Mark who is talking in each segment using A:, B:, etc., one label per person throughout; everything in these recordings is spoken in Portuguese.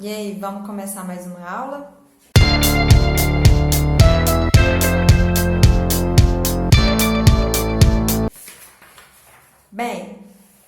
A: E aí, vamos começar mais uma aula? Bem,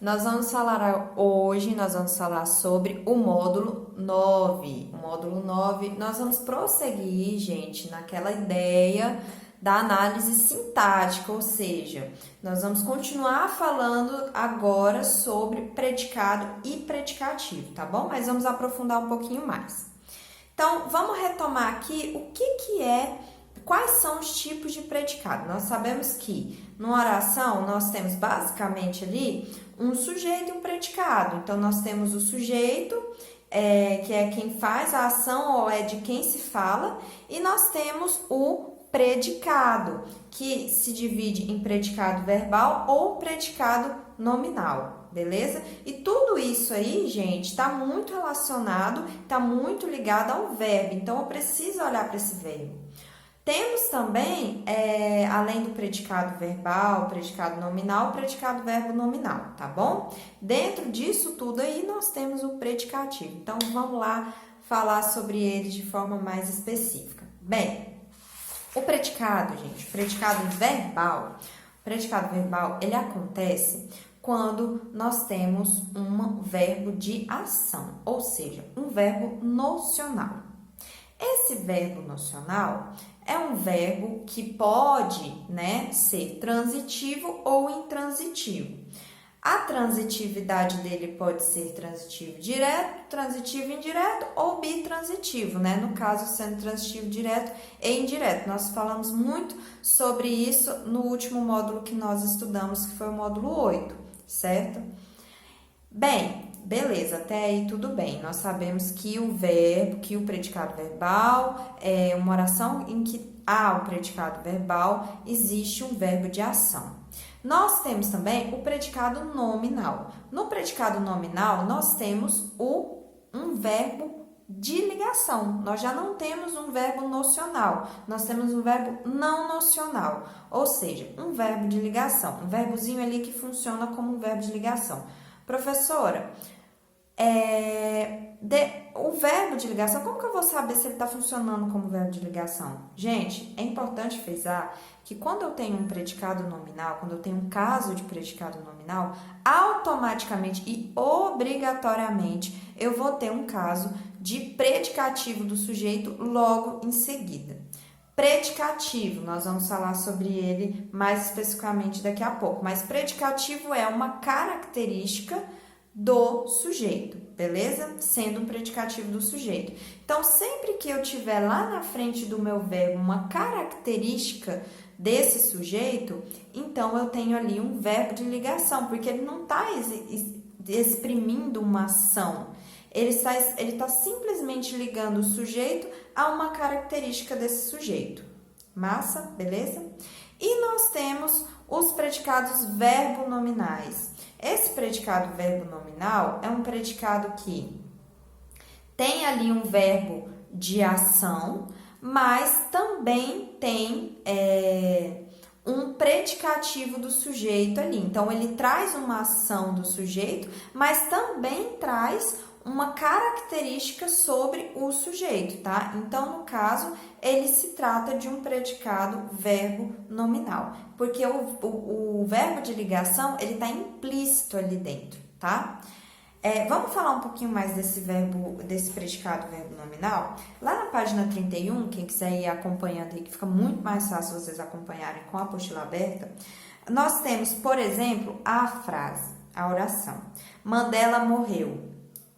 A: nós vamos falar sobre o módulo 9. O módulo 9, nós vamos prosseguir, gente, naquela ideia da análise sintática, ou seja, nós vamos continuar falando agora sobre predicado e predicativo, tá bom? Mas vamos aprofundar um pouquinho mais. Então, vamos retomar aqui quais são os tipos de predicado. Nós sabemos que numa oração nós temos basicamente ali um sujeito e um predicado. Então, nós temos o sujeito, que é quem faz a ação ou é de quem se fala, e nós temos o predicado, que se divide em predicado verbal ou predicado nominal, beleza? E tudo isso aí, gente, está muito relacionado, está muito ligado ao verbo, então eu preciso olhar para esse verbo. Temos também, além do predicado verbal, predicado nominal, predicado verbo nominal, tá bom? Dentro disso tudo aí, nós temos o predicativo. Então, vamos lá falar sobre ele de forma mais específica. Bem, o predicado, gente, o predicado verbal, ele acontece quando nós temos um verbo de ação, ou seja, um verbo nocional. Esse verbo nocional é um verbo que pode, ser transitivo ou intransitivo. A transitividade dele pode ser transitivo direto, transitivo indireto ou bitransitivo, No caso, sendo transitivo direto e indireto. Nós falamos muito sobre isso no último módulo que nós estudamos, que foi o módulo 8, certo? Bem, beleza, até aí tudo bem. Nós sabemos que o predicado verbal é uma oração em que há o predicado verbal, existe um verbo de ação. Nós temos também o predicado nominal. No predicado nominal, nós temos um verbo de ligação. Nós já não temos um verbo nocional, nós temos um verbo não nocional, ou seja, um verbo de ligação, um verbozinho ali que funciona como um verbo de ligação. Professora, o verbo de ligação, como que eu vou saber se ele está funcionando como verbo de ligação? Gente, é importante frisar que quando eu tenho um predicado nominal, quando eu tenho um caso de predicado nominal, automaticamente e obrigatoriamente eu vou ter um caso de predicativo do sujeito logo em seguida. Predicativo, nós vamos falar sobre ele mais especificamente daqui a pouco, mas predicativo é uma característica do sujeito, beleza? Sendo um predicativo do sujeito. Então, sempre que eu tiver lá na frente do meu verbo uma característica desse sujeito, então eu tenho ali um verbo de ligação, porque ele não está exprimindo uma ação, ele está simplesmente ligando o sujeito a uma característica desse sujeito. Massa? Beleza? E nós temos os predicados verbo-nominais. Esse predicado verbo-nominal é um predicado que tem ali um verbo de ação, mas também tem um predicativo do sujeito ali. Então, ele traz uma ação do sujeito, mas também traz uma característica sobre o sujeito, tá? Então, no caso, ele se trata de um predicado verbo nominal, porque o verbo de ligação, ele tá implícito ali dentro, tá? Vamos falar um pouquinho mais desse predicado verbo nominal? Lá na página 31, quem quiser ir acompanhando aí, que fica muito mais fácil vocês acompanharem com a apostila aberta, nós temos, por exemplo, a frase, a oração. Mandela morreu,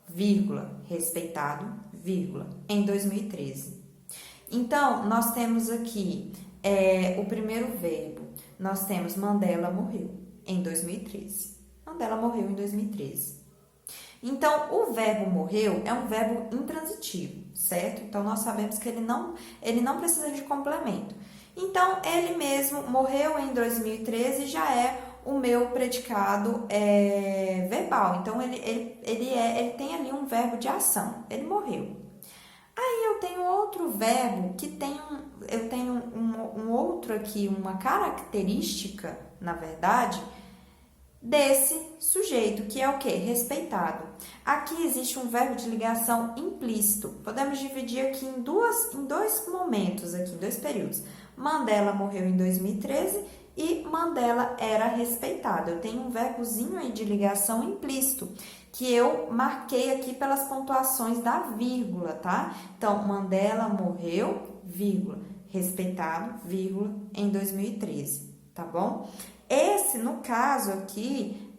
A: vírgula, respeitado, vírgula, em 2013. Então, nós temos aqui o primeiro verbo. Nós temos Mandela morreu em 2013. Mandela morreu em 2013. Então, o verbo morreu é um verbo intransitivo, certo? Então, nós sabemos que ele não precisa de complemento. Então, ele mesmo morreu em 2013 já é o meu predicado verbal. Então, ele tem ali um verbo de ação. Ele morreu. Aí, eu tenho outro verbo que eu tenho um outro aqui, uma característica, na verdade, desse sujeito, que é o quê? Respeitado. Aqui existe um verbo de ligação implícito. Podemos dividir aqui em dois momentos, aqui, em dois períodos. Mandela morreu em 2013 e Mandela era respeitado. Eu tenho um verbozinho aí de ligação implícito, que eu marquei aqui pelas pontuações da vírgula, tá? Então, Mandela morreu, vírgula, respeitado, vírgula, em 2013, tá bom? Esse, no caso aqui,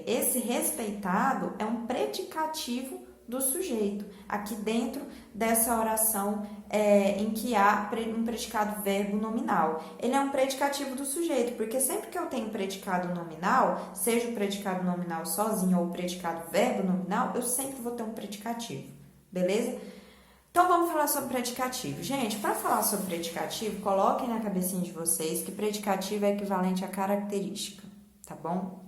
A: esse respeitado é um predicativo do sujeito, aqui dentro dessa oração em que há um predicado verbo nominal. Ele é um predicativo do sujeito, porque sempre que eu tenho predicado nominal, seja o predicado nominal sozinho ou o predicado verbo nominal, eu sempre vou ter um predicativo, beleza? Então, vamos falar sobre predicativo. Gente, para falar sobre predicativo, coloquem na cabecinha de vocês que predicativo é equivalente a característica, tá bom?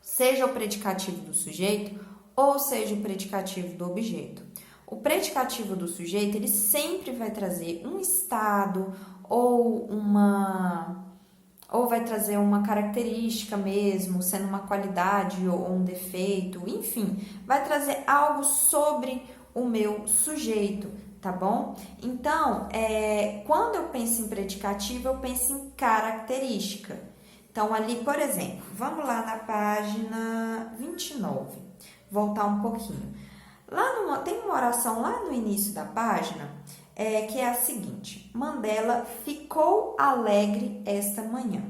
A: Seja o predicativo do sujeito ou seja o predicativo do objeto. O predicativo do sujeito, ele sempre vai trazer um estado ou vai trazer uma característica mesmo, sendo uma qualidade ou um defeito, enfim, vai trazer algo sobre o meu sujeito, tá bom? Então, quando eu penso em predicativo, eu penso em característica. Então, ali, por exemplo, vamos lá na página 29, voltar um pouquinho. Tem uma oração lá no início da página, que é a seguinte: Mandela ficou alegre esta manhã.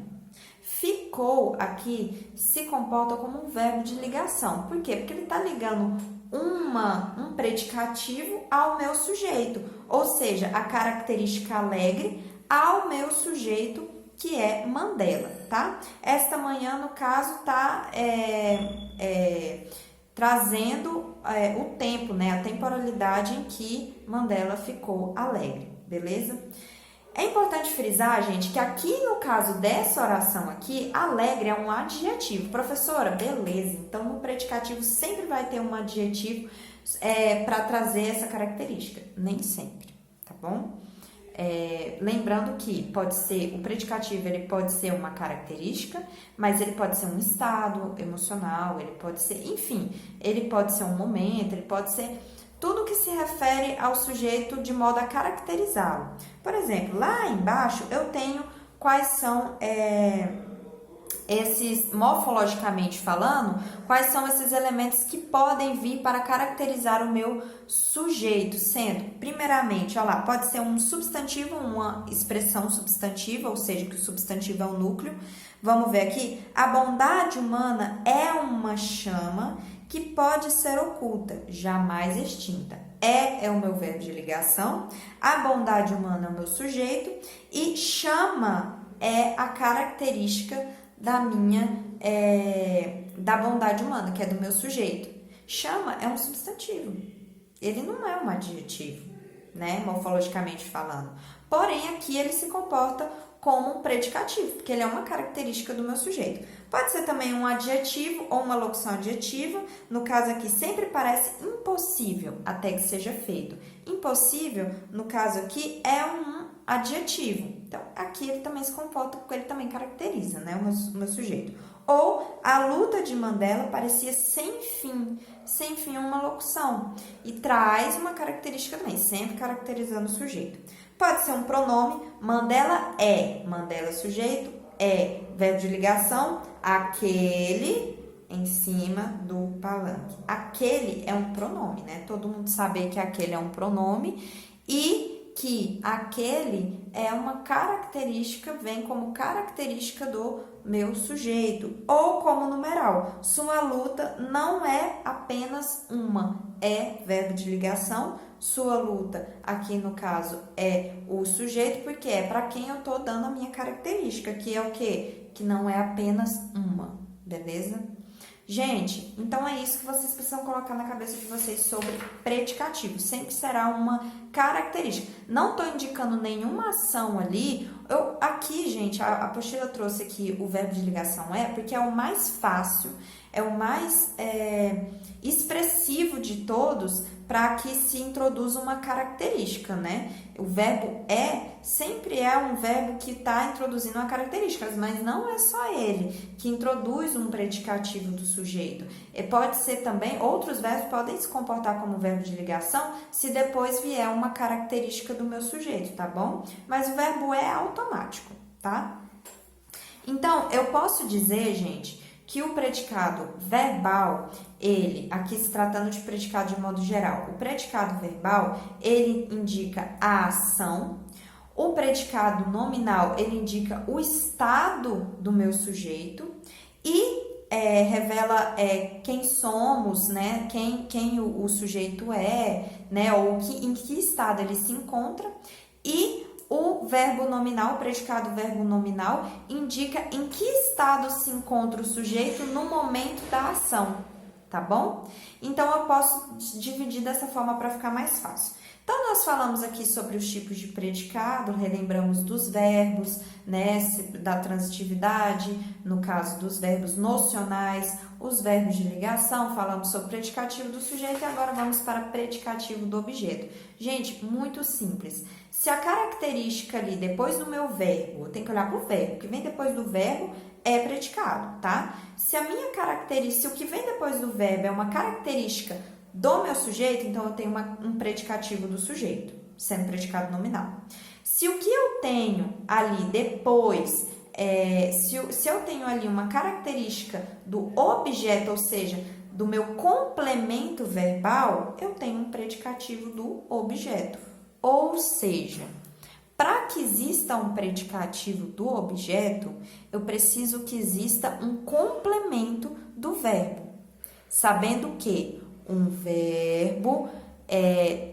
A: Ficou aqui se comporta como um verbo de ligação. Por quê? Porque ele está ligando um predicativo ao meu sujeito, ou seja, a característica alegre ao meu sujeito, que é Mandela, tá? Esta manhã, no caso, tá trazendo o tempo, né? A temporalidade em que Mandela ficou alegre, beleza? É importante frisar, gente, que aqui no caso dessa oração aqui, alegre é um adjetivo. Professora, beleza, então no predicativo sempre vai ter um adjetivo para trazer essa característica. Nem sempre, tá bom? Lembrando que o predicativo ele pode ser uma característica, mas ele pode ser um estado emocional, ele pode ser, enfim, ele pode ser um momento, ele pode ser tudo que se refere ao sujeito de modo a caracterizá-lo. Por exemplo, lá embaixo eu tenho quais são morfologicamente falando, quais são esses elementos que podem vir para caracterizar o meu sujeito, sendo, primeiramente, olha lá, pode ser um substantivo, uma expressão substantiva, ou seja, que o substantivo é o núcleo. Vamos ver aqui, a bondade humana é uma chama que pode ser oculta, jamais extinta. É o meu verbo de ligação, a bondade humana é o meu sujeito e chama é a característica da bondade humana, que é do meu sujeito. Chama é um substantivo, ele não é um adjetivo, né, morfologicamente falando. Porém, aqui ele se comporta como um predicativo, porque ele é uma característica do meu sujeito. Pode ser também um adjetivo ou uma locução adjetiva. No caso aqui, sempre parece impossível até que seja feito. Impossível, no caso aqui, é um adjetivo. Então, aqui ele também se comporta porque ele também caracteriza, né, o meu sujeito. Ou a luta de Mandela parecia sem fim uma locução. E traz uma característica também, sempre caracterizando o sujeito. Pode ser um pronome, Mandela é, Mandela sujeito, é verbo de ligação, aquele em cima do palanque. Aquele é um pronome, né? Todo mundo sabe que aquele é um pronome e que aquele é uma característica, vem como característica do meu sujeito, ou como numeral. Sua luta não é apenas uma, é verbo de ligação. Sua luta, aqui no caso, é o sujeito, porque é para quem eu tô dando a minha característica, que é o quê? Que não é apenas uma, beleza? Gente, então é isso que vocês precisam colocar na cabeça de vocês sobre predicativo. Sempre será uma característica. Não tô indicando nenhuma ação ali. Aqui, gente, a apostila trouxe aqui o verbo de ligação porque é o mais fácil, é o mais expressivo de todos para que se introduza uma característica, né? O verbo sempre é um verbo que está introduzindo uma característica, mas não é só ele que introduz um predicativo do sujeito. E pode ser também, outros verbos podem se comportar como verbo de ligação se depois vier uma característica do meu sujeito, tá bom? Mas o verbo é automático, tá? Então, eu posso dizer, gente, que o predicado verbal, aqui se tratando de predicado de modo geral, o predicado verbal, ele indica a ação, o predicado nominal, ele indica o estado do meu sujeito e revela quem somos, né, quem o sujeito é, né, ou em que estado ele se encontra, e o verbo nominal, o predicado verbo nominal, indica em que estado se encontra o sujeito no momento da ação, tá bom? Então, eu posso dividir dessa forma para ficar mais fácil. Então, nós falamos aqui sobre os tipos de predicado, relembramos dos verbos, né, da transitividade, no caso dos verbos nocionais, os verbos de ligação, falamos sobre o predicativo do sujeito e agora vamos para o predicativo do objeto. Gente, muito simples. Se a característica ali, depois do meu verbo, eu tenho que olhar para o verbo, o que vem depois do verbo é predicado, tá? Se a minha característica, se o que vem depois do verbo é uma característica do meu sujeito, então eu tenho um predicativo do sujeito, sendo predicado nominal. Se o que eu tenho ali depois, se eu tenho ali uma característica do objeto, ou seja, do meu complemento verbal, eu tenho um predicativo do objeto. Ou seja, para que exista um predicativo do objeto, eu preciso que exista um complemento do verbo, sabendo que um verbo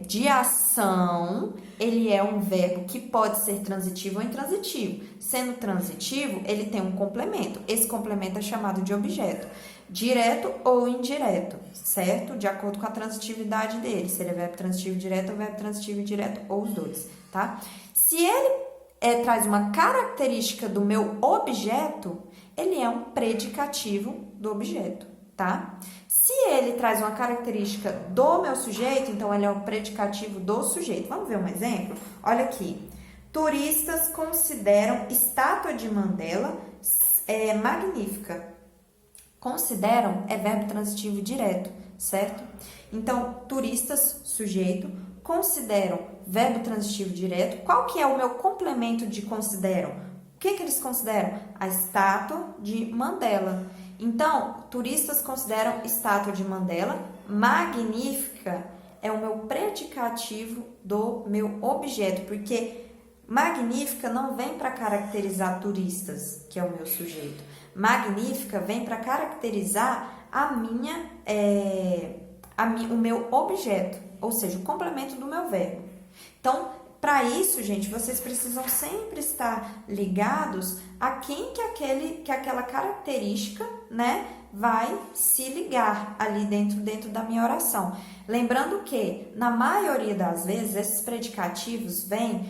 A: de ação, ele é um verbo que pode ser transitivo ou intransitivo. Sendo transitivo, ele tem um complemento. Esse complemento é chamado de objeto, direto ou indireto, certo? De acordo com a transitividade dele, seria verbo transitivo direto ou verbo transitivo indireto, ou os dois, tá? Se ele traz uma característica do meu objeto, ele é um predicativo do objeto, tá? Se ele traz uma característica do meu sujeito, então ele é um predicativo do sujeito. Vamos ver um exemplo? Olha aqui. Turistas consideram estátua de Mandela magnífica. Consideram é verbo transitivo direto, certo? Então, turistas, sujeito, consideram verbo transitivo direto. Qual que é o meu complemento de consideram? O que eles consideram? A estátua de Mandela. Então, turistas consideram estátua de Mandela magnífica, é o meu predicativo do meu objeto, porque magnífica não vem para caracterizar turistas, que é o meu sujeito. Magnífica vem para caracterizar o meu objeto, ou seja, o complemento do meu verbo. Então, para isso, gente, vocês precisam sempre estar ligados a quem que aquela característica, né, vai se ligar ali dentro da minha oração. Lembrando que, na maioria das vezes, esses predicativos vêm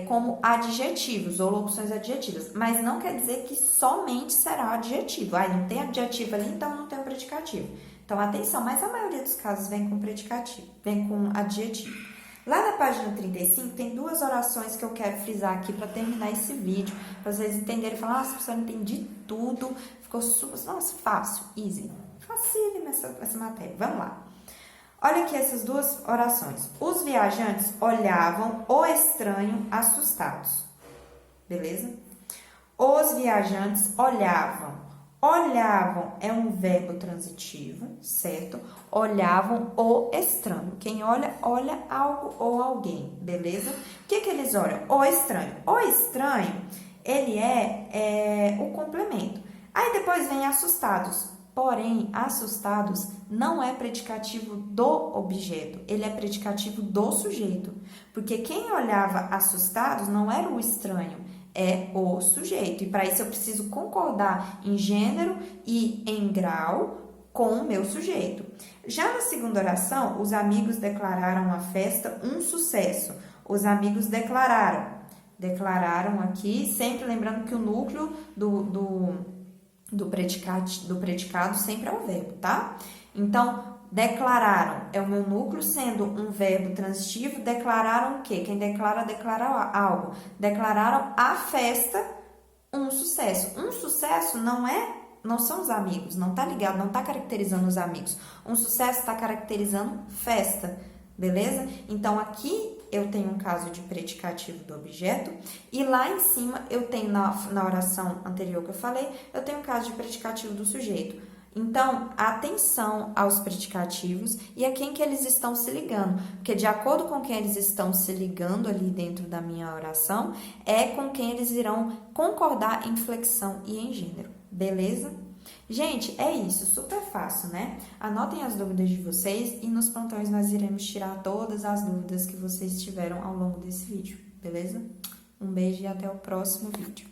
A: como adjetivos ou locuções adjetivas, mas não quer dizer que somente será adjetivo. Não tem adjetivo ali, então não tem um predicativo. Então, atenção, mas a maioria dos casos vem com predicativo, vem com adjetivo. Lá na página 35 tem duas orações que eu quero frisar aqui para terminar esse vídeo, para vocês entenderem e falar, nossa, professora, eu entendi tudo, ficou super, nossa, fácil, easy, facílimo essa matéria. Vamos lá. Olha aqui essas duas orações. Os viajantes olhavam o estranho assustados, beleza? Os viajantes olhavam. Olhavam é um verbo transitivo, certo? Olhavam o estranho. Quem olha, olha algo ou alguém, beleza? O que eles olham? O estranho. O estranho, ele é o complemento. Aí depois vem assustados. Porém, assustados não é predicativo do objeto, ele é predicativo do sujeito. Porque quem olhava assustados não era o estranho, é o sujeito. E para isso eu preciso concordar em gênero e em grau com o meu sujeito. Já na segunda oração, os amigos declararam a festa um sucesso. Os amigos declararam aqui, sempre lembrando que o núcleo do predicado sempre é o verbo, tá? Então, Declararam é o meu núcleo, sendo um verbo transitivo. Declararam o quê? Quem declara algo. Declararam a festa um sucesso. Um sucesso não são os amigos, não tá ligado, não tá caracterizando os amigos. Um sucesso está caracterizando festa, beleza? Então, aqui eu tenho um caso de predicativo do objeto e lá em cima eu tenho, na oração anterior que eu falei, eu tenho um caso de predicativo do sujeito. Então, atenção aos predicativos e a quem que eles estão se ligando, porque de acordo com quem eles estão se ligando ali dentro da minha oração, é com quem eles irão concordar em flexão e em gênero, beleza? Gente, é isso, super fácil, né? Anotem as dúvidas de vocês e nos plantões nós iremos tirar todas as dúvidas que vocês tiveram ao longo desse vídeo, beleza? Um beijo e até o próximo vídeo.